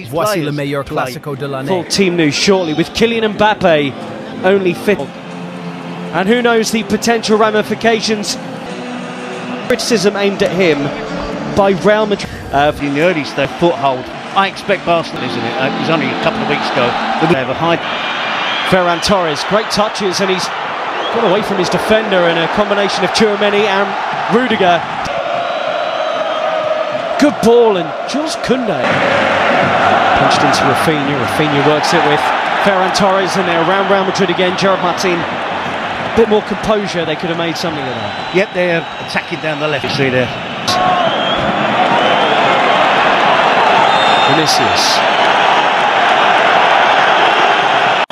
Voici le meilleur Clasico de l'année. Full team news shortly with Kylian Mbappe only fit. And who knows the potential ramifications. Criticism aimed at him by Real Madrid. In the early stage, foothold. I expect Barcelona, isn't it? It was only a couple of weeks ago. They have a high. Ferran Torres, great touches, and he's got away from his defender in a combination of Tchouaméni and Rudiger. Good ball, and Jules Koundé punched into Rafinha. Rafinha works it with Ferran Torres, and they're around Real Madrid again. Gerard Martin, a bit more composure, they could have made something of that. Yep, they're attacking down the left. You see there. Vinicius.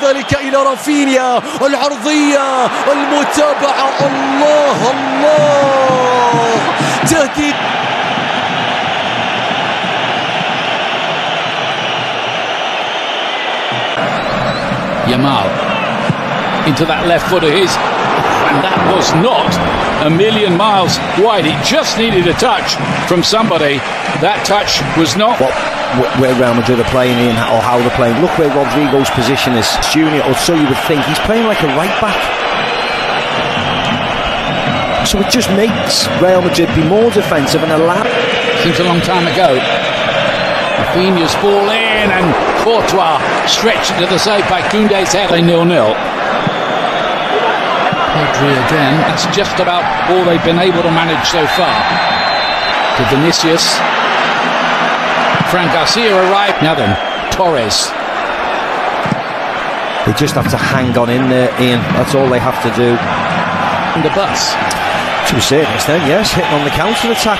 ذلك إلى رافينيا، العرضية، المتابعة، الله الله، تهديد. Yamal into that left foot of his, and that was not a million miles wide. It just needed a touch from somebody. That touch was not where Real Madrid are playing in, or how they're playing. Look where Rodrigo's position is. Junior, or so you would think. He's playing like a right back. So it just makes Real Madrid be more defensive and allow. Seems a long time ago. Rafinha's ball in, and Courtois stretched into the save by Koundé's head. 0-0. Pedri again. That's just about all they've been able to manage so far. To Vinicius. Fran Garcia arrived. Now then, Torres. They just have to hang on in there, Ian. That's all they have to do. And the bus. To a certain extent, yes, hitting on the counter-attack.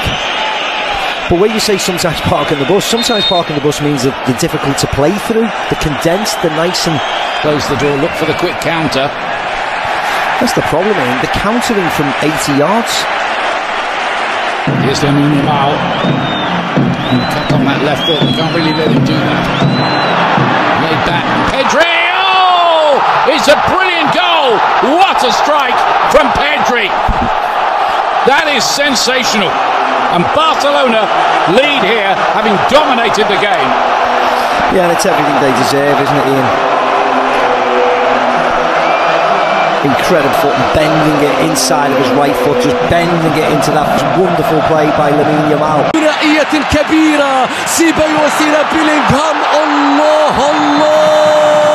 But when you say sometimes parking the bus, sometimes parking the bus means that they're difficult to play through. They're condensed, they're nice and... Close the door, look for the quick counter. That's the problem, Ian. They're countering from 80 yards. Here's Lamine Yamal. Cut on that left foot, they can't really let him do that. Laid back, Pedri! Oh! It's a brilliant goal! What a strike from Pedri! That is sensational. And Barcelona lead here, having dominated the game. Yeah, and it's everything they deserve, isn't it, Ian? Incredible foot, bending it inside of his right foot, just bending it into that wonderful play by Lamine Yamal. ثنائية كبيرة، سيبايوس إلى بيلينغهام، الله الله،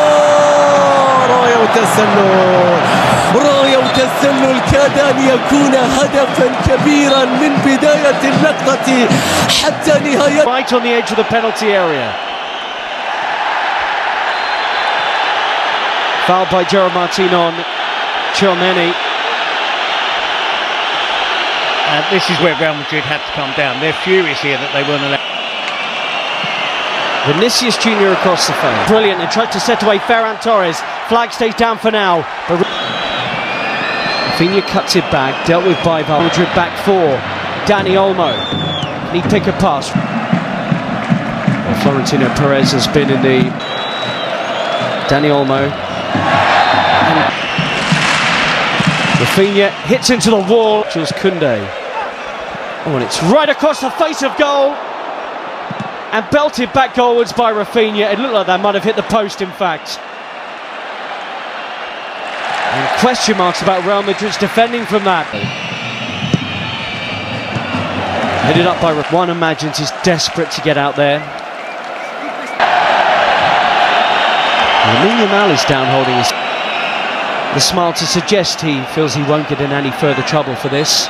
راية وتسلل، راية وتسلل، كاد أن يكون هدفا كبيرا من بداية اللقطة حتى نهاية. Right on the edge of the penalty area. Fouled by Gerard Martin on Tchouaméni. And this is where Real Madrid had to come down. They're furious here that they weren't allowed. Vinicius Junior across the phone. Brilliant, and tried to set away Ferran Torres. Flag stays down for now. But Rafinha cuts it back, dealt with by Madrid back four. Dani Olmo. Can he pick a pass? Well, Florentino Perez has been in the... Dani Olmo. And Rafinha hits into the wall. Jules Koundé. Oh, and it's right across the face of goal. And belted back goalwards by Rafinha. It looked like that might have hit the post, in fact. And question marks about Real Madrid's defending from that. Headed up by one imagines he's desperate to get out there. Lamine Yamal is down holding his... The smile to suggest he feels he won't get in any further trouble for this.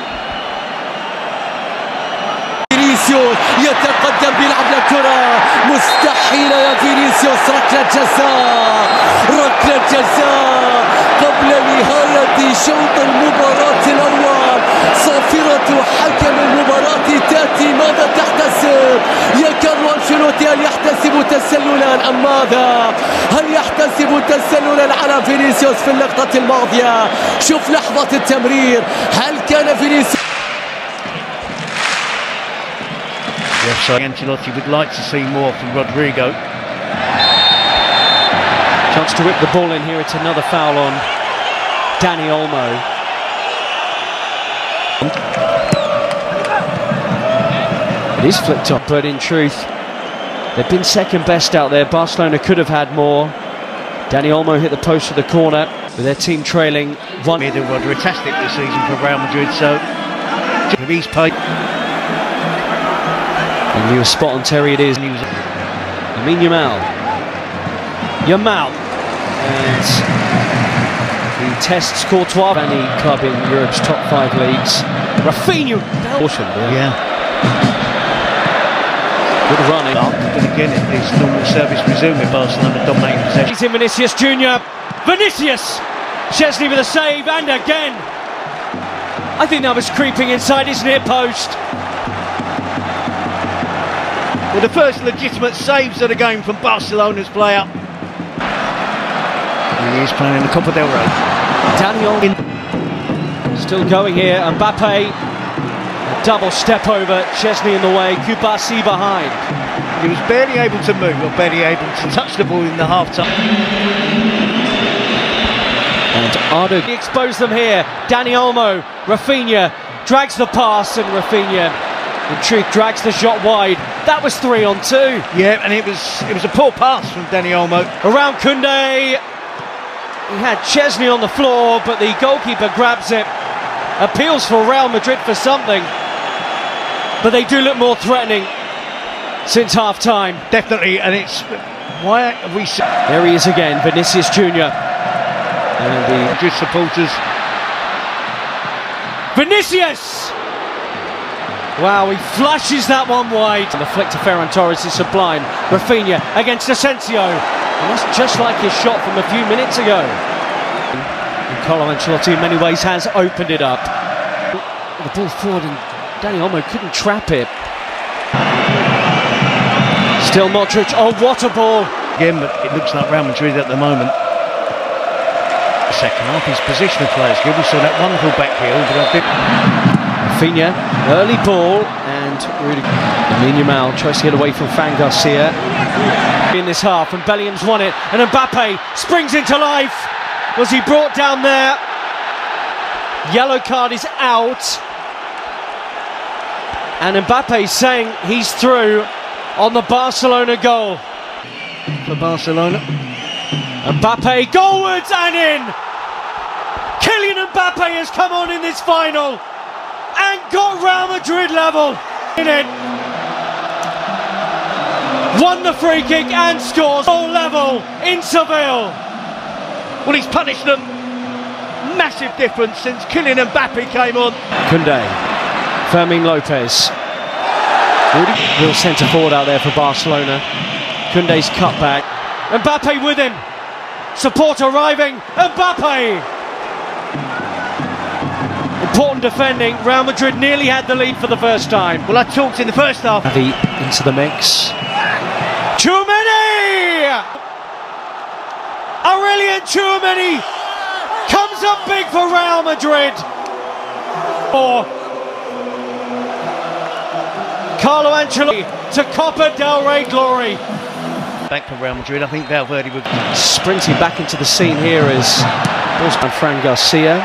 فينيسيوس يتقدم بيلعب لكرة مستحيلة يا فينيسيوس، ركلة جزاء، ركلة جزاء قبل نهاية شوط المباراة الأول. صافرة حكم المباراة تأتي، ماذا تحتسب؟ يا كارلو أنشيلوتي، هل يحتسب تسللا أم ماذا؟ هل يحتسب تسللا على فينيسيوس في اللقطة الماضية؟ شوف لحظة التمرير، هل كان فينيسيوس؟ So Ancelotti would like to see more from Rodrigo. Chance to whip the ball in here. It's another foul on Dani Olmo. It is flicked up, but in truth They've been second best out there. Barcelona could have had more. Dani Olmo hit the post of the corner with their team trailing 1. They were fantastic this season for Real Madrid, so he's paid. And you were spot on, Terry, it is. Lamine Yamal. And he tests Courtois. Any club in Europe's top 5 leagues. Rafinha. Yeah. Good running. But again, it's normal service resume with Barcelona dominating possession. He's in Vinicius Junior. Vinicius! Chesney with a save, and again! I think that was creeping inside his near post. Well, the first legitimate saves of the game from Barcelona's player. He is playing in the Copa del Rey. Daniel still going here. Mbappe, a double step over. Chesney in the way. Kubasi behind. He was barely able to move, or barely able to touch the ball in the half-time. And Ardo exposed them here. Dani Olmo, Rafinha drags the pass, and Rafinha, in truth, drags the shot wide. That was 3 on 2. Yeah, and it was a poor pass from Dani Olmo. Around Koundé. He had Chesney on the floor, but the goalkeeper grabs it. Appeals for Real Madrid for something, but they do look more threatening since half-time. Definitely, and it's why have we seen... There he is again, Vinicius Junior. And the Madrid supporters. Vinicius! Wow, he flashes that one wide. And the flick to Ferran Torres is sublime. Rafinha against Asensio. And that's just like his shot from a few minutes ago. And Carlo Ancelotti in many ways has opened it up. The ball forward, and Dani Olmo couldn't trap it. Still Modric. Oh, what a ball! Again, but it looks like Real Madrid at the moment. Second half, his position of play is good. We saw that wonderful back heel, but a bit... Rafinha, early ball, and really... Lamine Yamal tries to get away from Fran Garcia in this half, and Bellingham's won it, and Mbappe springs into life. Was he brought down there? Yellow card is out, and Mbappe saying he's through on the Barcelona goal. For Barcelona. Mbappe goalwards and in! Kylian Mbappe has come on in this final and got Real Madrid level in it. Won the free kick and scores goal level in Seville. Well, he's punished them. Massive difference since Kylian Mbappe came on. Koundé, Fermin Lopez. Real centre forward out there for Barcelona. Koundé's cut back. Mbappe with him. Support arriving. Mbappe. Important defending. Real Madrid nearly had the lead for the first time. Well, I talked in the first half. Xavi into the mix. Tchouameni! Aurelien Tchouameni comes up big for Real Madrid. Carlo Ancelotti to Copa del Rey glory. Back to Real Madrid, I think Valverde would... Sprinting back into the scene here is Fran Garcia.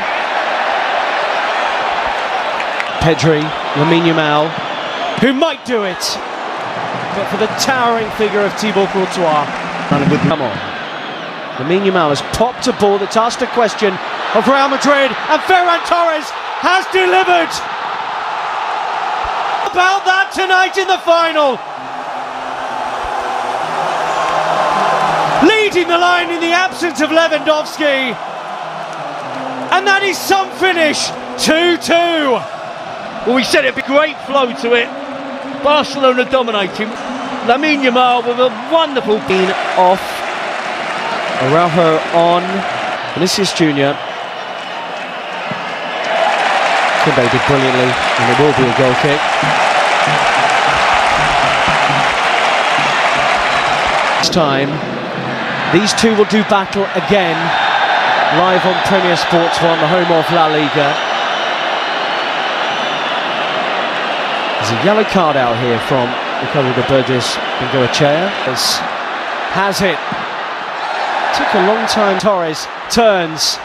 Pedri, Lamine Yamal, who might do it, but for the towering figure of Thibaut Courtois. Come on. Lamine Yamal has popped a ball that's asked a question of Real Madrid, and Ferran Torres has delivered. About that tonight in the final. Leading the line in the absence of Lewandowski. And that is some finish, 2-2. Well, we said it'd be great flow to it. Barcelona dominating. Lamine Yamal with a wonderful bean off. Araujo on. Vinicius Junior. Koundé did brilliantly, and it will be a goal kick. This time, these two will do battle again, live on Premier Sports 1, the home of La Liga. There's a yellow card out here from Ricardo de Burgos Bengoechea. Has it. Took a long time. Torres turns.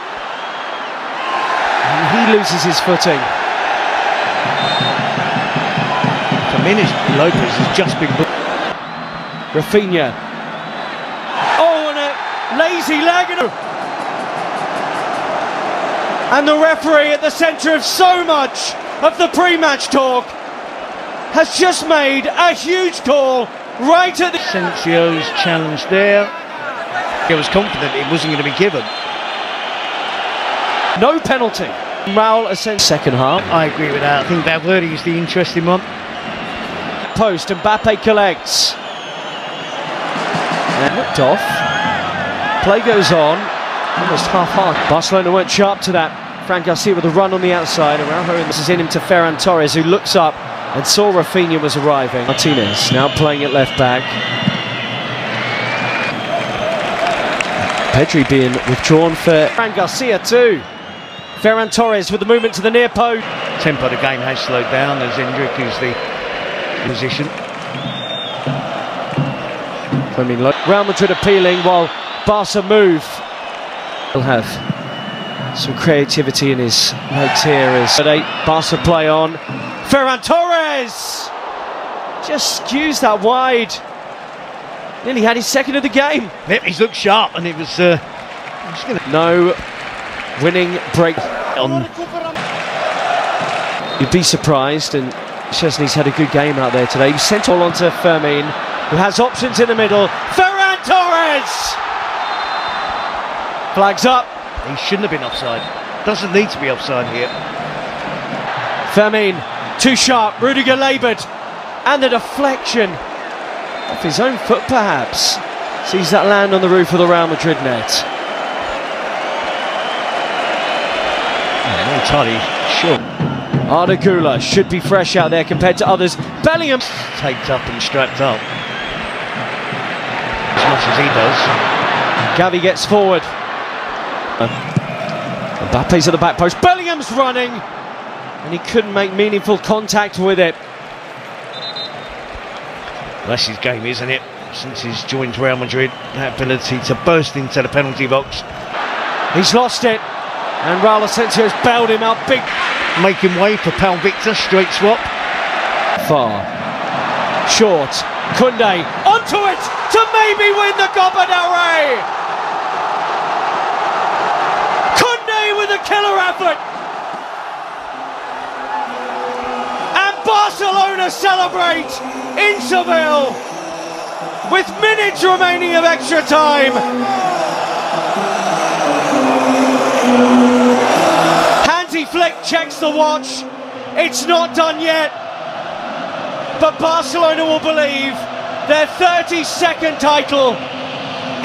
And he loses his footing. For minutes, Lopez has just been... Rafinha. Oh, and a lazy leg. And the referee at the centre of so much of the pre-match talk has just made a huge call right at the... Asensio's challenge there. He was confident it wasn't going to be given. No penalty. Raul Asensio second half. I agree with that. I think Valverde is the interesting one. Post, Mbappe collects. And looked off. Play goes on. Almost half-hard. Barcelona weren't sharp to that. Fran Garcia with a run on the outside. Araujo, and this is in him to Ferran Torres, who looks up and saw Rafinha was arriving. Martinez now playing at left back. Pedri being withdrawn for Fran Garcia too. Ferran Torres with the movement to the near post. Tempo of the game has slowed down as Endrick is the position. I mean, Real Madrid appealing while Barca move. He'll have some creativity in his legs here as Barca play on. Ferran Torres just skews that wide. Nearly had his second of the game. Yep, he's looked sharp, and it was no winning break on. You'd be surprised, and Szczesny's had a good game out there today. He sent all on to Fermin, who has options in the middle. Ferran Torres flags up. He shouldn't have been offside. Doesn't need to be offside here. Fermin too sharp. Rudiger laboured, and the deflection off his own foot, perhaps. Sees that land on the roof of the Real Madrid net. Not entirely sure. Arda Güler should be fresh out there compared to others. Bellingham Taped up and strapped up. As much as he does. Gavi gets forward. Mbappe's at the back post. Bellingham's running, and he couldn't make meaningful contact with it. That's his game, isn't it? Since he's joined Real Madrid, that ability to burst into the penalty box. He's lost it, and Raul Asensio's bailed him out big. Making way for Pau Victor, straight swap. Far. Short. Koundé onto it to maybe win the Copa del Rey. Koundé with a killer effort. And Barcelona celebrate in Seville with minutes remaining of extra time. Hansi Flick checks the watch. It's not done yet, but Barcelona will believe their 32nd title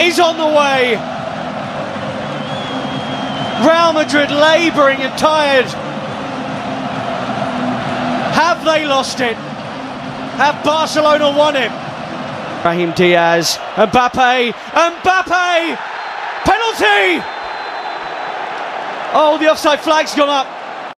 is on the way. Real Madrid labouring and tired. Have they lost it? Have Barcelona won it? Brahim Diaz, Mbappe, penalty! Oh, the offside flag's gone up.